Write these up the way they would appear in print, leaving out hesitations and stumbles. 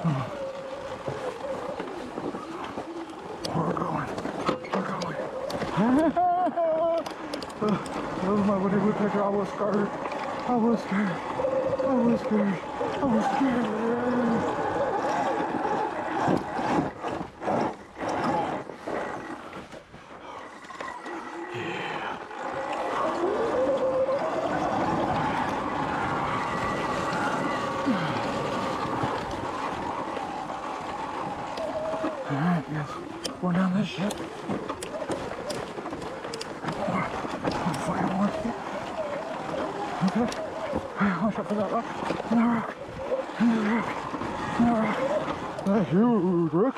We're going. That was my Woody Woodpecker. I was scared. I was scared. Alright, yes. Going down this ship. Okay. Watch out for that rock. No rock. That huge rock.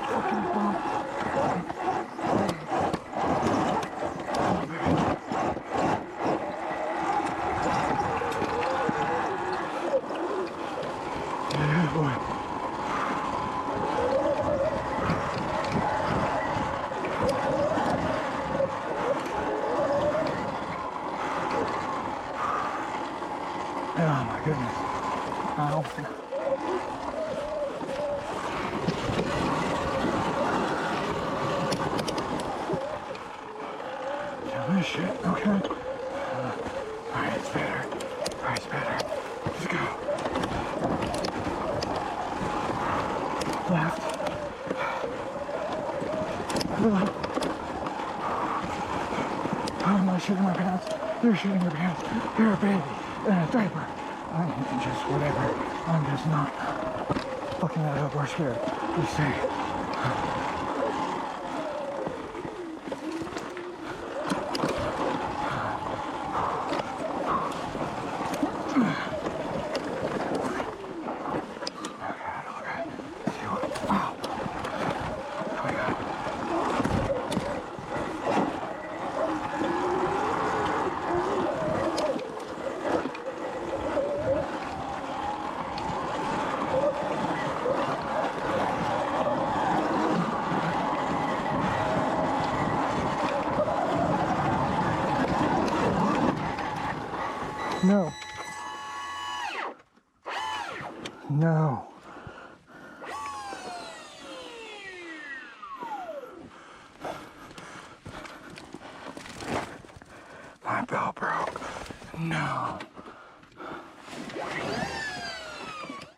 Fucking bomb. Oh my goodness. Ow. Down this shit, okay. Alright, it's better. Let's go. Left. Oh, am I shitting my pants? You're shitting your pants. You're a baby in a diaper. I'm just whatever. I'm just not fucking that up or scared. You say. No. My bell broke. No.